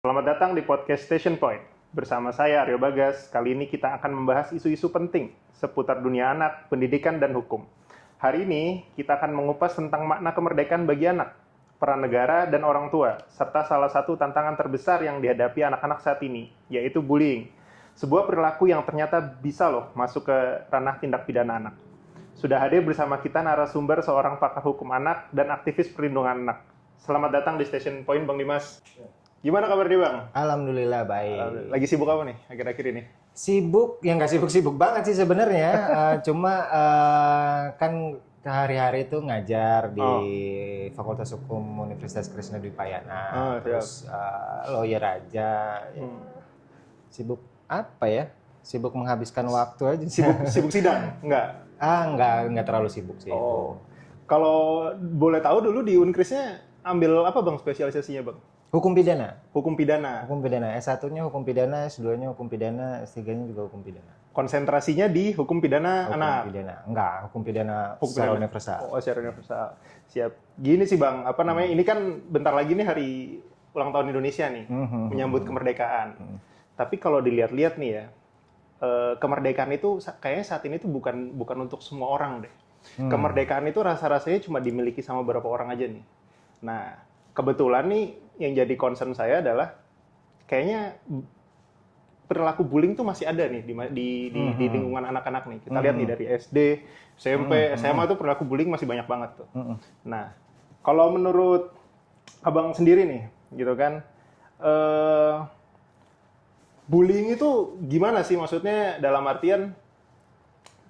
Selamat datang di podcast Station Point. Bersama saya Aryo Bagas, kali ini kita akan membahas isu-isu penting seputar dunia anak, pendidikan, dan hukum. Hari ini kita akan mengupas tentang makna kemerdekaan bagi anak, peran negara dan orang tua, serta salah satu tantangan terbesar yang dihadapi anak-anak saat ini, yaitu bullying. Sebuah perilaku yang ternyata bisa masuk ke ranah tindak pidana anak. Sudah hadir bersama kita narasumber seorang pakar hukum anak dan aktivis perlindungan anak. Selamat datang di Station Point, Bang Dimas. Gimana kabar dia, Bang? Alhamdulillah baik. Lagi sibuk apa nih akhir-akhir ini? Sibuk, ya nggak sibuk-sibuk banget sih sebenarnya. Cuma kan hari-hari itu ngajar di Fakultas Hukum Universitas Krishna Dwi Payana. Terus lawyer aja. Sibuk apa ya? Sibuk menghabiskan waktu aja. Sibuk sidang? Enggak? Enggak terlalu sibuk sih. Kalau boleh tahu dulu di Unkrisnya ambil apa, Bang, spesialisasinya, Bang? Hukum pidana. Hukum pidana. Hukum pidana. S1-nya hukum pidana, S2-nya hukum pidana, S3-nya juga hukum pidana. Konsentrasinya di hukum pidana anak? Hukum pidana. Enggak, hukum pidana secara universal. Oh, secara universal. Siap. Gini sih, Bang, apa namanya? Ini kan bentar lagi nih hari ulang tahun Indonesia nih, menyambut kemerdekaan. Tapi kalau dilihat-lihat nih ya, kemerdekaan itu kayaknya saat ini tuh bukan untuk semua orang deh. Kemerdekaan itu rasa-rasanya cuma dimiliki sama beberapa orang aja nih. Nah, kebetulan nih yang jadi concern saya adalah kayaknya perilaku bullying tuh masih ada nih di lingkungan anak-anak nih. Kita lihat nih dari SD, SMP, SMA tuh perilaku bullying masih banyak banget tuh. Nah, kalau menurut Abang sendiri nih, gitu kan, bullying itu gimana sih? Maksudnya dalam artian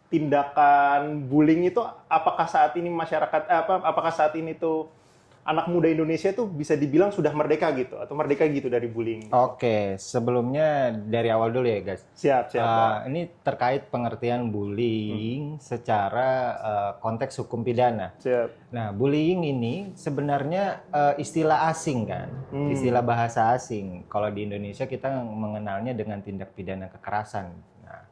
tindakan bullying itu apakah saat ini masyarakat apakah saat ini tuh anak muda Indonesia tuh bisa dibilang sudah merdeka gitu atau merdeka gitu dari bullying? Oke, sebelumnya dari awal dulu ya, guys. Siap. Ini terkait pengertian bullying secara konteks hukum pidana. Siap. Nah, bullying ini sebenarnya istilah asing kan, istilah bahasa asing. Kalau di Indonesia kita mengenalnya dengan tindak pidana kekerasan. Nah,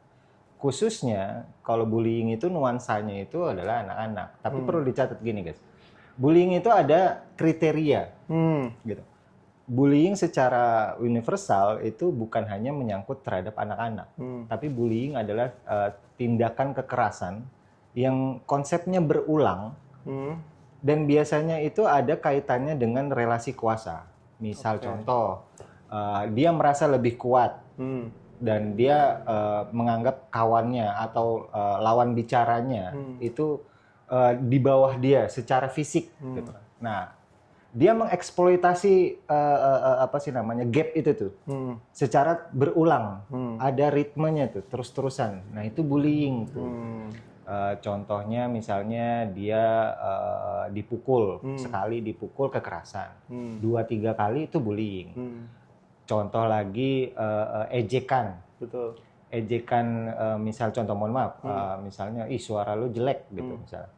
khususnya kalau bullying itu nuansanya itu adalah anak-anak. Tapi perlu dicatat gini, guys. Bullying itu ada kriteria, gitu. Bullying secara universal itu bukan hanya menyangkut terhadap anak-anak, tapi bullying adalah tindakan kekerasan yang konsepnya berulang dan biasanya itu ada kaitannya dengan relasi kuasa. Misal contoh, dia merasa lebih kuat dan dia menganggap kawannya atau lawan bicaranya itu di bawah dia secara fisik gitu. Nah, dia mengeksploitasi gap itu tuh secara berulang. Ada ritmenya tuh terus-terusan. Nah, itu bullying tuh. Contohnya misalnya dia dipukul, sekali dipukul kekerasan. 2-3 kali itu bullying. Contoh lagi ejekan. Betul. Ejekan misal contoh mohon maaf, misalnya suara lu jelek gitu misalnya.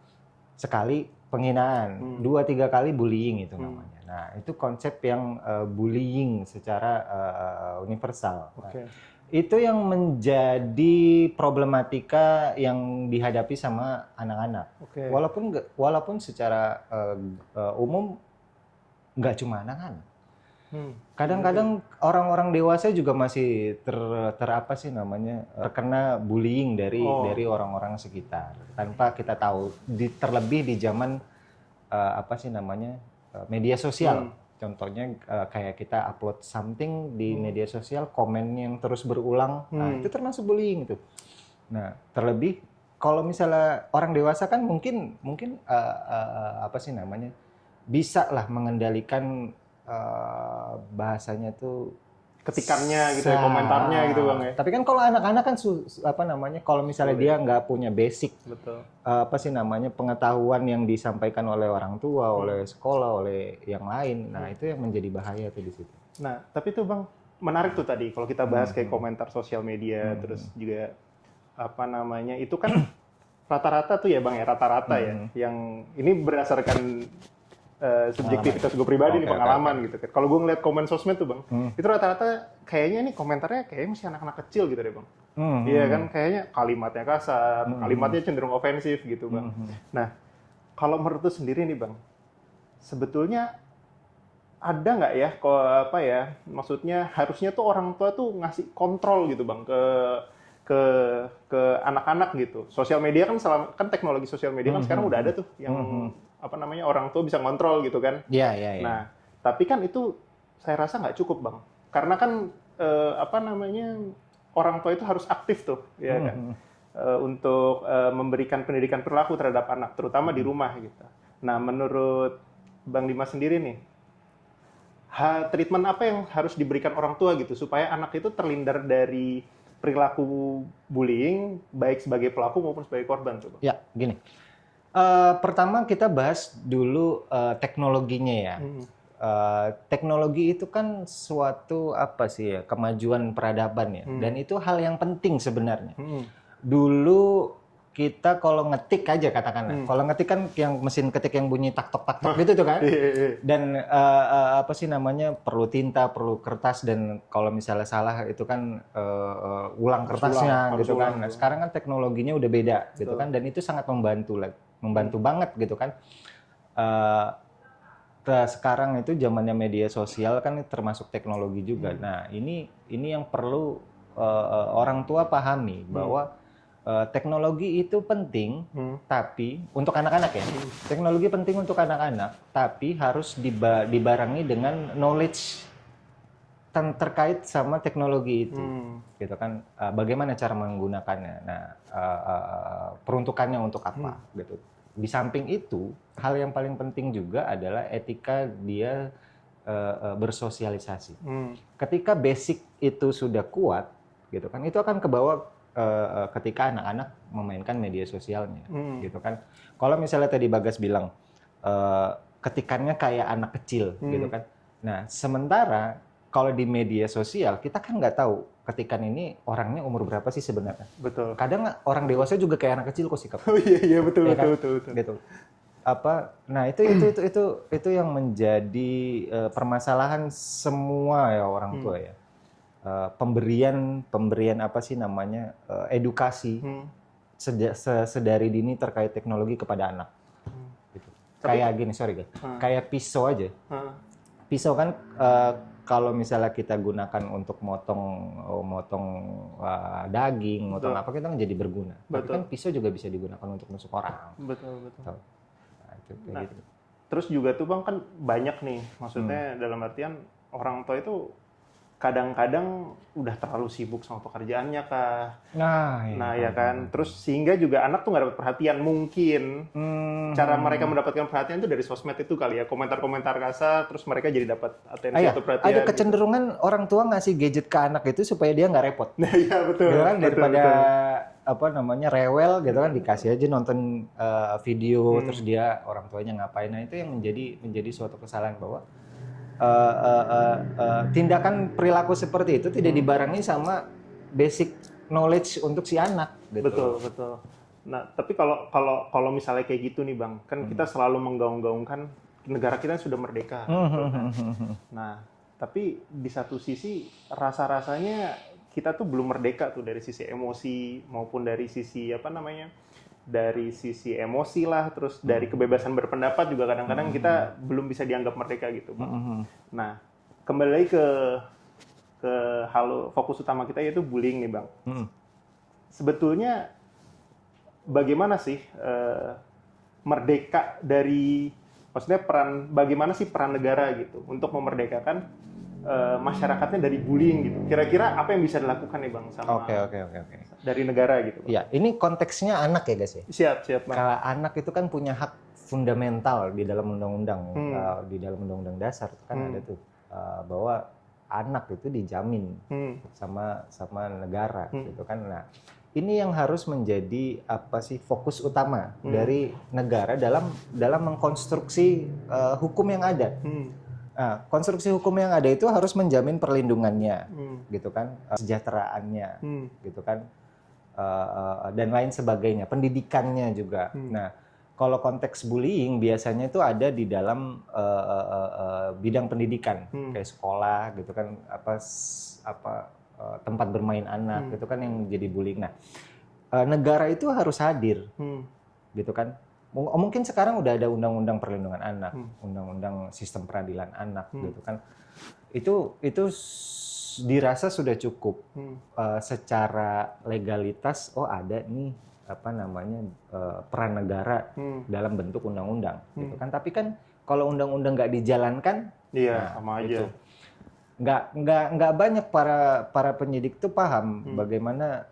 Sekali penghinaan, 2-3 kali bullying itu namanya. Nah, itu konsep yang bullying secara universal. Nah, itu yang menjadi problematika yang dihadapi sama anak-anak. Walaupun secara umum nggak cuma anak-anak. Kadang-kadang orang-orang dewasa juga masih terkena bullying dari orang-orang sekitar tanpa kita tahu. Terlebih di zaman media sosial. Contohnya kayak kita upload something di media sosial, komen yang terus berulang, nah itu termasuk bullying itu. Nah, terlebih kalau misalnya orang dewasa kan mungkin bisa lah mengendalikan bahasanya tuh ketikannya gitu ya, komentarnya gitu, Bang ya. Tapi kan kalau anak-anak kan kalau misalnya dia nggak punya basic pengetahuan yang disampaikan oleh orang tua, oleh sekolah, oleh yang lain. Nah, itu yang menjadi bahaya tuh di situ. Nah, tapi tuh, Bang, menarik tuh tadi kalau kita bahas kayak komentar sosial media, terus juga itu kan rata-rata tuh ya, Bang ya, rata-rata ya, yang ini berdasarkan subjektivitas gue pribadi nih, pengalaman gitu kan. Kalau gue ngeliat komen sosmed tuh, Bang, itu rata-rata kayaknya nih komentarnya kayaknya masih anak-anak kecil gitu deh, Bang. Iya kan, kayaknya kalimatnya kasar, kalimatnya cenderung ofensif gitu, Bang. Nah, kalau menurut lu sendiri nih, Bang, sebetulnya ada nggak ya, kok apa ya? Maksudnya harusnya tuh orang tua tuh ngasih kontrol gitu bang ke ke anak-anak gitu. Sosial media kan kan teknologi sosial media kan sekarang udah ada tuh yang apa namanya orang tua bisa kontrol gitu kan. Iya, iya, iya. Nah, tapi kan itu saya rasa nggak cukup bang, karena kan apa namanya orang tua itu harus aktif tuh, ya kan, untuk memberikan pendidikan perilaku terhadap anak, terutama di rumah gitu. Nah, menurut Bang Dimas sendiri nih, treatment apa yang harus diberikan orang tua gitu supaya anak itu terhindar dari perilaku bullying, baik sebagai pelaku maupun sebagai korban, coba? Ya, gini. Pertama kita bahas dulu teknologinya ya. Teknologi itu kan suatu apa sih ya, kemajuan peradaban ya, dan itu hal yang penting sebenarnya. Dulu kita kalau ngetik aja katakanlah, kalau ngetik kan yang mesin ketik yang bunyi tak tok gitu tuh kan, dan apa sih namanya, perlu tinta, perlu kertas, dan kalau misalnya salah itu kan ulang kertasnya gitu kan. Nah, sekarang kan teknologinya udah beda gitu kan, dan itu sangat membantu banget gitu kan. Sekarang itu zamannya media sosial kan termasuk teknologi juga. Nah, ini yang perlu orang tua pahami bahwa teknologi itu penting, tapi untuk anak-anak ya. Teknologi penting untuk anak-anak, tapi harus dibarengi dengan knowledge terkait sama teknologi itu, gitu kan. Bagaimana cara menggunakannya? Nah, peruntukannya untuk apa, gitu. Di samping itu, hal yang paling penting juga adalah etika dia bersosialisasi. Ketika basic itu sudah kuat, gitu kan, itu akan kebawa ketika anak-anak memainkan media sosialnya, gitu kan. Kalau misalnya tadi Bagas bilang ketikannya kayak anak kecil, gitu kan. Nah, sementara kalau di media sosial kita kan nggak tahu ketikan ini orangnya umur berapa sih sebenarnya. Betul. Kadang orang dewasa juga kayak anak kecil kok sikap. Oh iya betul, ya kan? betul. Gitu. Nah itu yang menjadi permasalahan semua ya orang tua ya. Pemberian apa sih namanya, edukasi sedari dini terkait teknologi kepada anak. Gitu. Kayak gini, sorry guys, kayak pisau aja. Pisau kan kalau misalnya kita gunakan untuk motong daging, motong apa, kita kan jadi berguna. Tapi kan pisau juga bisa digunakan untuk menusuk orang. Betul. Nah, itu kayak gitu. Terus juga tuh bang, kan banyak nih, maksudnya dalam artian orang tua itu kadang-kadang udah terlalu sibuk sama pekerjaannya kah. Nah ya kan, terus sehingga juga anak tuh nggak dapat perhatian. Mungkin cara mereka mendapatkan perhatian itu dari sosmed itu kali ya, komentar-komentar kasar, terus mereka jadi dapat atensi atau perhatian. Ada kecenderungan gitu. Orang tua ngasih gadget ke anak itu supaya dia nggak repot. Nah iya betul. Gitu kan, daripada apa namanya rewel gitu kan, dikasih aja nonton video terus dia orang tuanya ngapain. Nah itu yang menjadi suatu kesalahan bahwa tindakan perilaku seperti itu tidak dibarengi sama basic knowledge untuk si anak. Gitu. Betul. Nah, tapi kalau misalnya kayak gitu nih bang, kan kita selalu menggaung-gaungkan negara kita sudah merdeka. Nah, tapi di satu sisi rasa-rasanya kita tuh belum merdeka tuh dari sisi emosi maupun dari sisi apa namanya, dari sisi emosi lah, terus dari kebebasan berpendapat juga kadang-kadang kita belum bisa dianggap merdeka gitu, bang. Nah, kembali lagi ke fokus utama kita yaitu bullying nih, bang. Sebetulnya bagaimana sih merdeka dari, maksudnya bagaimana sih peran negara gitu untuk memerdekakan masyarakatnya dari bullying gitu. Kira-kira apa yang bisa dilakukan nih bang sama Oke. dari negara gitu, bang? Ya, ini konteksnya anak ya guys ya. Siap bang. Kalau anak itu kan punya hak fundamental di dalam undang-undang, di dalam undang-undang dasar kan ada tuh bahwa anak itu dijamin sama negara gitu kan. Nah, ini yang harus menjadi apa sih fokus utama dari negara dalam mengkonstruksi hukum yang ada. Nah, konstruksi hukum yang ada itu harus menjamin perlindungannya, gitu kan, kesejahteraannya, gitu kan, dan lain sebagainya, pendidikannya juga. Nah, kalau konteks bullying biasanya itu ada di dalam bidang pendidikan, kayak sekolah, gitu kan, tempat bermain anak, gitu kan yang jadi bullying. Nah, negara itu harus hadir, gitu kan. Mungkin sekarang udah ada undang-undang perlindungan anak, undang-undang sistem peradilan anak gitu kan. Itu dirasa sudah cukup secara legalitas. Oh ada nih apa namanya peran negara dalam bentuk undang-undang gitu kan. Tapi kan kalau undang-undang nggak dijalankan, iya sama aja. itu nggak banyak para penyidik tuh paham bagaimana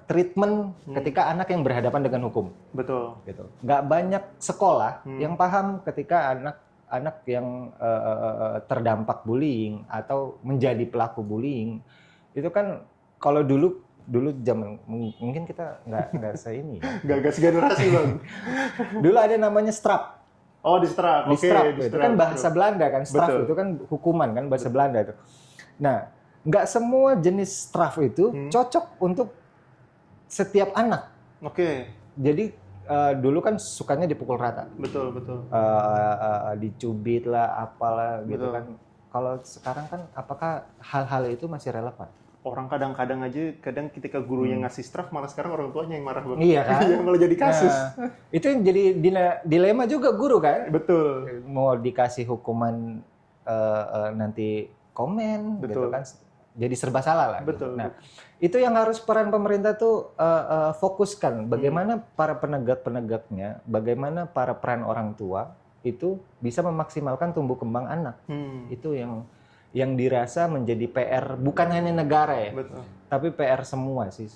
treatment ketika anak yang berhadapan dengan hukum. Betul. Gitu. Nggak banyak sekolah yang paham ketika anak yang terdampak bullying atau menjadi pelaku bullying. Itu kan kalau dulu zaman mungkin kita nggak ini ya. Nggak segenerasi Bang. Dulu ada namanya straf. Oh, di straf. Di straf itu kan bahasa Belanda kan, straf itu kan hukuman kan bahasa Belanda itu. Nah, nggak semua jenis straf itu cocok untuk setiap anak. Oke. Jadi dulu kan sukanya dipukul rata. Betul. Dicubit lah, apalah gitu kan. Kalau sekarang kan apakah hal-hal itu masih relevan? Orang kadang ketika gurunya ngasih straf, malah sekarang orang tuanya yang marah banget. Iya kan? Yang malah jadi kasus. Nah, itu yang jadi dilema juga guru kan? Betul. Mau dikasih hukuman nanti komen gitu kan? Jadi serba salah lah. Betul. Gitu. Nah, itu yang harus peran pemerintah tuh fokuskan. Bagaimana para penegak-penegaknya, bagaimana para peran orang tua itu bisa memaksimalkan tumbuh kembang anak. Itu yang dirasa menjadi PR bukan hanya negara ya, tapi PR semua sih.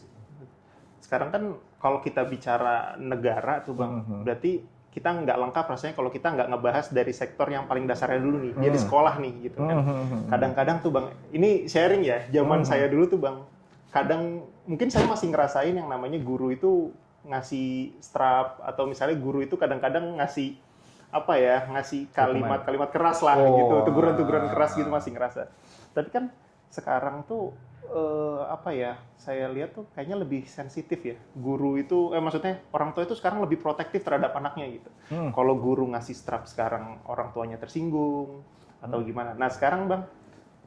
Sekarang kan kalau kita bicara negara tuh Bang, berarti kita nggak lengkap rasanya kalau kita nggak ngebahas dari sektor yang paling dasarnya dulu nih, jadi sekolah nih gitu kan. Kadang-kadang tuh Bang, ini sharing ya, zaman saya dulu tuh Bang, kadang mungkin saya masih ngerasain yang namanya guru itu ngasih strap, atau misalnya guru itu kadang-kadang ngasih ngasih kalimat-kalimat keras lah gitu, teguran-teguran keras gitu masih ngerasa. Tapi kan sekarang tuh saya lihat tuh kayaknya lebih sensitif ya. Guru itu maksudnya orang tua itu sekarang lebih protektif terhadap anaknya gitu. Kalau guru ngasih strap sekarang orang tuanya tersinggung atau gimana. Nah, sekarang Bang,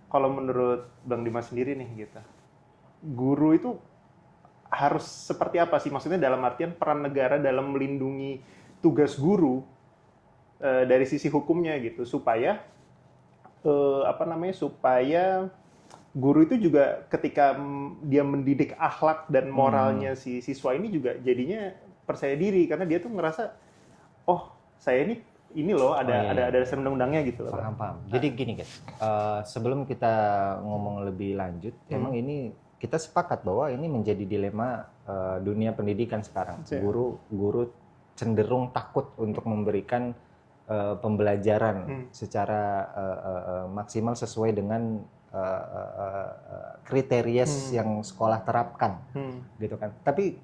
kalau menurut Bang Dimas sendiri nih gitu. Guru itu harus seperti apa sih? Maksudnya dalam artian peran negara dalam melindungi tugas guru dari sisi hukumnya gitu, supaya supaya guru itu juga ketika dia mendidik akhlak dan moralnya si siswa ini juga jadinya percaya diri, karena dia tuh ngerasa saya ini loh ada dasar undang-undangnya gitu loh. Paham. Jadi gini guys, sebelum kita ngomong lebih lanjut, emang ini kita sepakat bahwa ini menjadi dilema dunia pendidikan sekarang. Guru cenderung takut untuk memberikan pembelajaran secara maksimal sesuai dengan kriteria yang sekolah terapkan, gitu kan. Tapi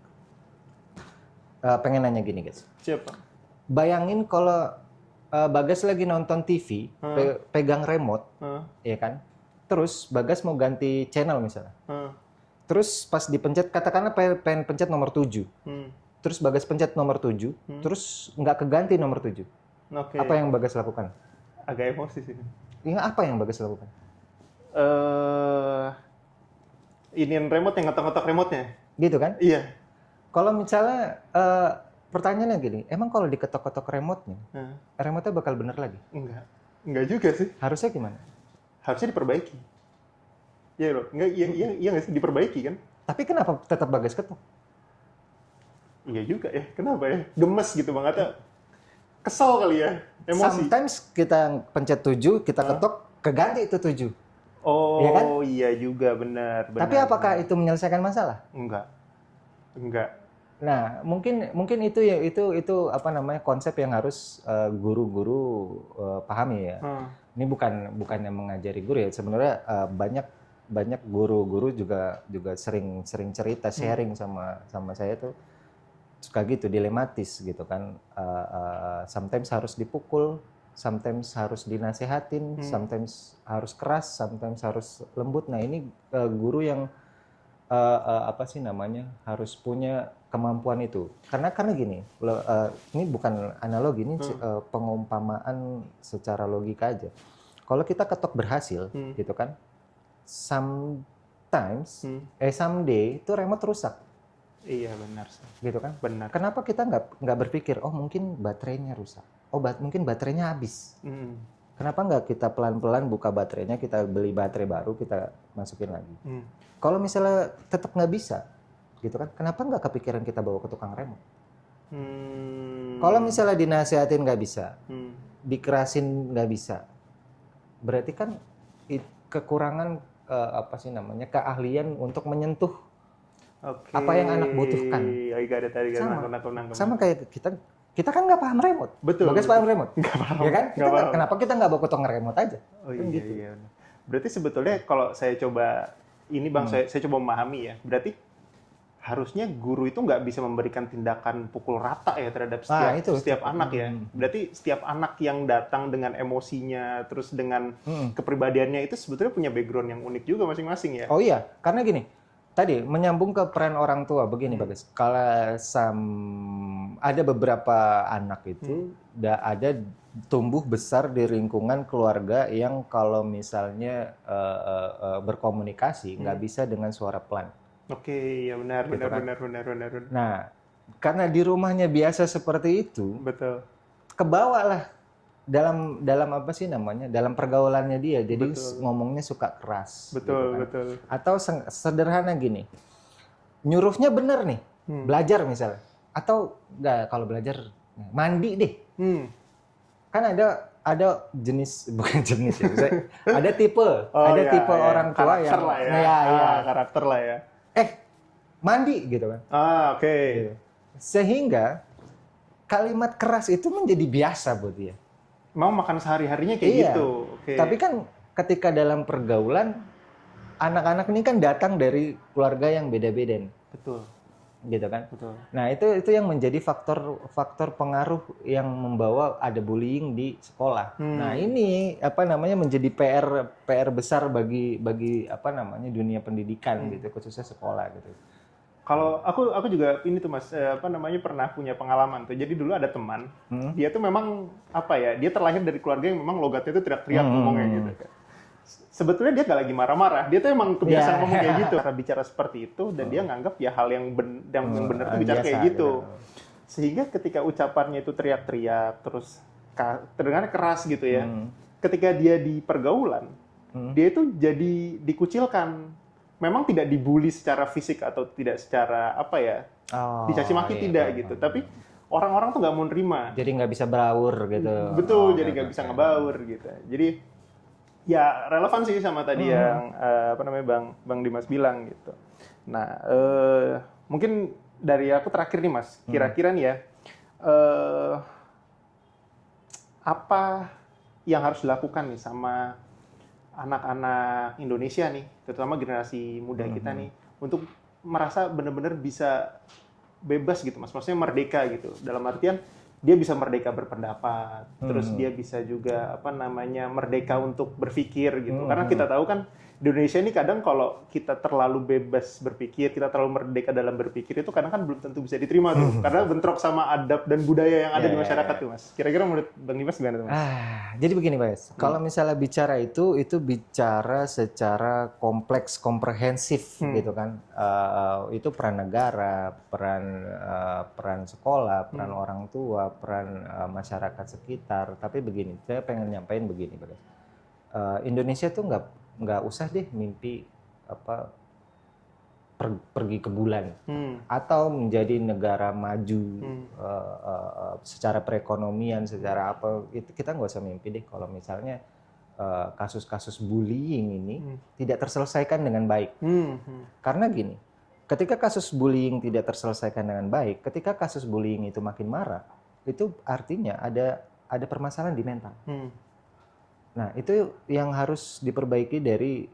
pengen nanya gini guys. Siapa? Bayangin kalau Bagas lagi nonton TV, pegang remote, ya kan. Terus Bagas mau ganti channel misalnya. Terus pas dipencet, katakanlah pengen pencet nomor 7. Terus Bagas pencet nomor 7, terus nggak keganti nomor 7. Okay. Apa yang Bagas lakukan? Agak emosi sih. Ya, apa yang Bagas lakukan? Iniin remote yang ngetok-ngetok remote-nya. Gitu kan? Iya. Kalau misalnya pertanyaannya gini, emang kalau diketok-ketok remote-nya, remote-nya bakal bener lagi? Enggak juga sih. Harusnya gimana? Harusnya diperbaiki. Iya loh, iya nggak sih, diperbaiki kan? Tapi kenapa tetap Bagas ketok? Iya juga ya, kenapa ya? Gemes gitu Bang, atau kesel kali ya, emosi. Sometimes kita pencet 7, kita ketok, keganti itu 7. Oh ya kan? Iya juga, benar. Tapi apakah itu menyelesaikan masalah? Enggak. Nah, mungkin itu apa namanya konsep yang harus guru-guru pahami ya. Ini bukannya mengajari guru ya. Sebenarnya banyak guru-guru juga sering cerita, sharing sama saya tuh suka gitu, dilematis gitu kan. Sometimes harus dipukul, sometimes harus dinasehatin, sometimes harus keras, sometimes harus lembut. Nah, ini guru yang harus punya kemampuan itu. Karena gini, ini bukan analogi, ini pengumpamaan secara logika aja. Kalau kita ketok berhasil, gitu kan, someday itu remote rusak. Iya benar sih. gitu kan? Benar. Kenapa kita nggak berpikir, oh mungkin baterainya rusak, oh mungkin baterainya habis. Hmm. Kenapa nggak kita pelan-pelan buka baterainya, kita beli baterai baru, kita masukin lagi. Hmm. Kalau misalnya tetap nggak bisa, gitu kan? Kenapa nggak kepikiran kita bawa ke tukang remote? Kalau misalnya dinasihatin nggak bisa, dikerasin nggak bisa, berarti kan kekurangan apa sih namanya, keahlian untuk menyentuh apa yang anak butuhkan. Sama kayak kita kan nggak paham remote. Betul. Bagas paham remote. Nggak paham. Ya kan? Nggak paham. Kenapa kita nggak bawa ke tukang remote aja? Oh iya, gitu. iya. Berarti sebetulnya kalau saya coba ini Bang, saya coba memahami ya. Berarti harusnya guru itu nggak bisa memberikan tindakan pukul rata ya terhadap setiap anak ya. Berarti setiap anak yang datang dengan emosinya, terus dengan kepribadiannya itu sebetulnya punya background yang unik juga masing-masing ya. Oh iya, karena gini, tadi menyambung ke peran orang tua begini Bagas. Kalau ada beberapa anak itu ada tumbuh besar di lingkungan keluarga yang kalau misalnya berkomunikasi nggak bisa dengan suara pelan. Oke, ya benar. Nah, karena di rumahnya biasa seperti itu, betul. Kebawa lah dalam apa sih namanya, dalam pergaulannya dia, jadi ngomongnya suka keras. Betul, gitu kan. betul. Atau sederhana gini, nyuruhnya bener nih, belajar misalnya, atau enggak, kalau belajar mandi deh. Kan ada jenis, bukan jenis ya, ada tipe, tipe orang tua karakter yang karakter lah ya. Mandi gitu kan. Oke. Gitu. Sehingga kalimat keras itu menjadi biasa buat dia. Mau makan sehari-harinya kayak gitu. Okay. Tapi kan ketika dalam pergaulan, anak-anak ini kan datang dari keluarga yang beda-beda nih. Betul. Gitu kan? Betul. Nah, itu yang menjadi faktor pengaruh yang membawa ada bullying di sekolah. Nah, ini apa namanya menjadi PR besar bagi apa namanya dunia pendidikan gitu, khususnya sekolah gitu. Kalau aku juga ini tuh Mas, apa namanya pernah punya pengalaman tuh. Jadi dulu ada teman, dia tuh memang apa ya, dia terlahir dari keluarga yang memang logatnya tuh teriak-teriak ngomongnya gitu kan. Sebetulnya dia nggak lagi marah-marah, dia tuh emang kebiasaan ngomong kayak gitu. Cara bicara seperti itu dan dia nganggap ya hal yang benar tuh bicara kayak gitu. Sehingga ketika ucapannya itu teriak-teriak terus terdengar keras gitu ya. Ketika dia di pergaulan, dia itu jadi dikucilkan. Memang tidak dibully secara fisik atau tidak secara apa ya, dicaci maki tidak gitu. Tapi orang-orang tuh nggak mau nerima. Jadi nggak bisa baur gitu. Betul, jadi nggak bisa ngebaur gitu. Jadi ya relevan sih sama tadi yang apa namanya Bang Dimas bilang gitu. Nah, mungkin dari aku terakhir nih Mas, kira-kira nih ya, apa yang harus dilakukan nih sama anak-anak Indonesia nih, terutama generasi muda kita nih, untuk merasa benar-benar bisa bebas gitu Mas, maksudnya merdeka gitu, dalam artian dia bisa merdeka berpendapat, terus dia bisa juga apa namanya merdeka untuk berpikir gitu, karena kita tahu kan di Indonesia ini kadang kalau kita terlalu bebas berpikir, kita terlalu merdeka dalam berpikir itu kadang kan belum tentu bisa diterima tuh, karena bentrok sama adab dan budaya yang ada di masyarakat tuh Mas. Kira-kira menurut Bang Dimas gimana tuh Mas? Jadi begini Mas, kalau misalnya bicara itu bicara secara kompleks, komprehensif gitu kan. Itu peran negara, peran sekolah, peran orang tua, peran masyarakat sekitar. Tapi begini, saya pengen nyampein begini Mas. Indonesia tuh nggak usah deh mimpi apa pergi ke bulan atau menjadi negara maju secara perekonomian, secara apa itu kita nggak usah mimpi deh kalau misalnya kasus-kasus bullying ini tidak terselesaikan dengan baik. Karena gini, ketika kasus bullying tidak terselesaikan dengan baik, ketika kasus bullying itu makin marak, itu artinya ada permasalahan di mental. Nah, itu yang harus diperbaiki dari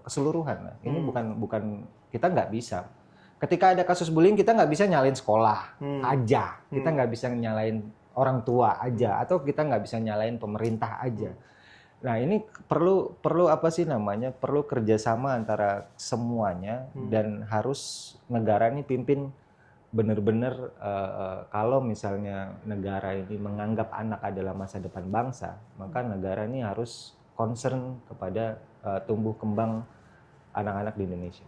keseluruhan. Ini bukan kita nggak bisa. Ketika ada kasus bullying, kita nggak bisa nyalain sekolah aja. Kita nggak bisa nyalain orang tua aja, atau kita nggak bisa nyalain pemerintah aja. Nah, ini perlu apa sih namanya? Perlu kerjasama antara semuanya dan harus negara ini pimpin benar-benar kalau misalnya negara ini menganggap anak adalah masa depan bangsa, maka negara ini harus concern kepada tumbuh kembang anak-anak di Indonesia.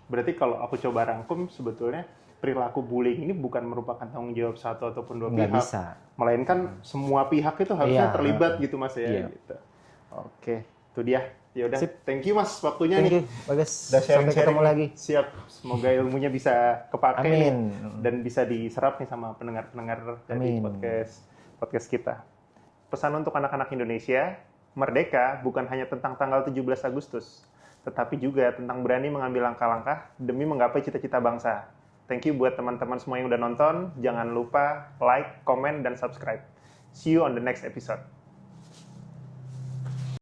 Berarti kalau aku coba rangkum, sebetulnya perilaku bullying ini bukan merupakan tanggung jawab satu ataupun dua Nggak pihak, bisa. melainkan semua pihak itu harusnya Iya. terlibat gitu Mas ya. Iya. Gitu. Oke, itu dia. Ya udah, Sip. thank you Mas waktunya Thank nih. you, Bagas. Udah Sampai ketemu nih. lagi. Siap. Semoga ilmunya bisa kepake nih, Amin. dan bisa diserap nih sama pendengar-pendengar dari Amin. podcast kita. Pesan untuk anak-anak Indonesia, merdeka bukan hanya tentang tanggal 17 Agustus, tetapi juga tentang berani mengambil langkah-langkah demi menggapai cita-cita bangsa. Thank you buat teman-teman semua yang udah nonton. Jangan lupa like, comment, dan subscribe. See you on the next episode.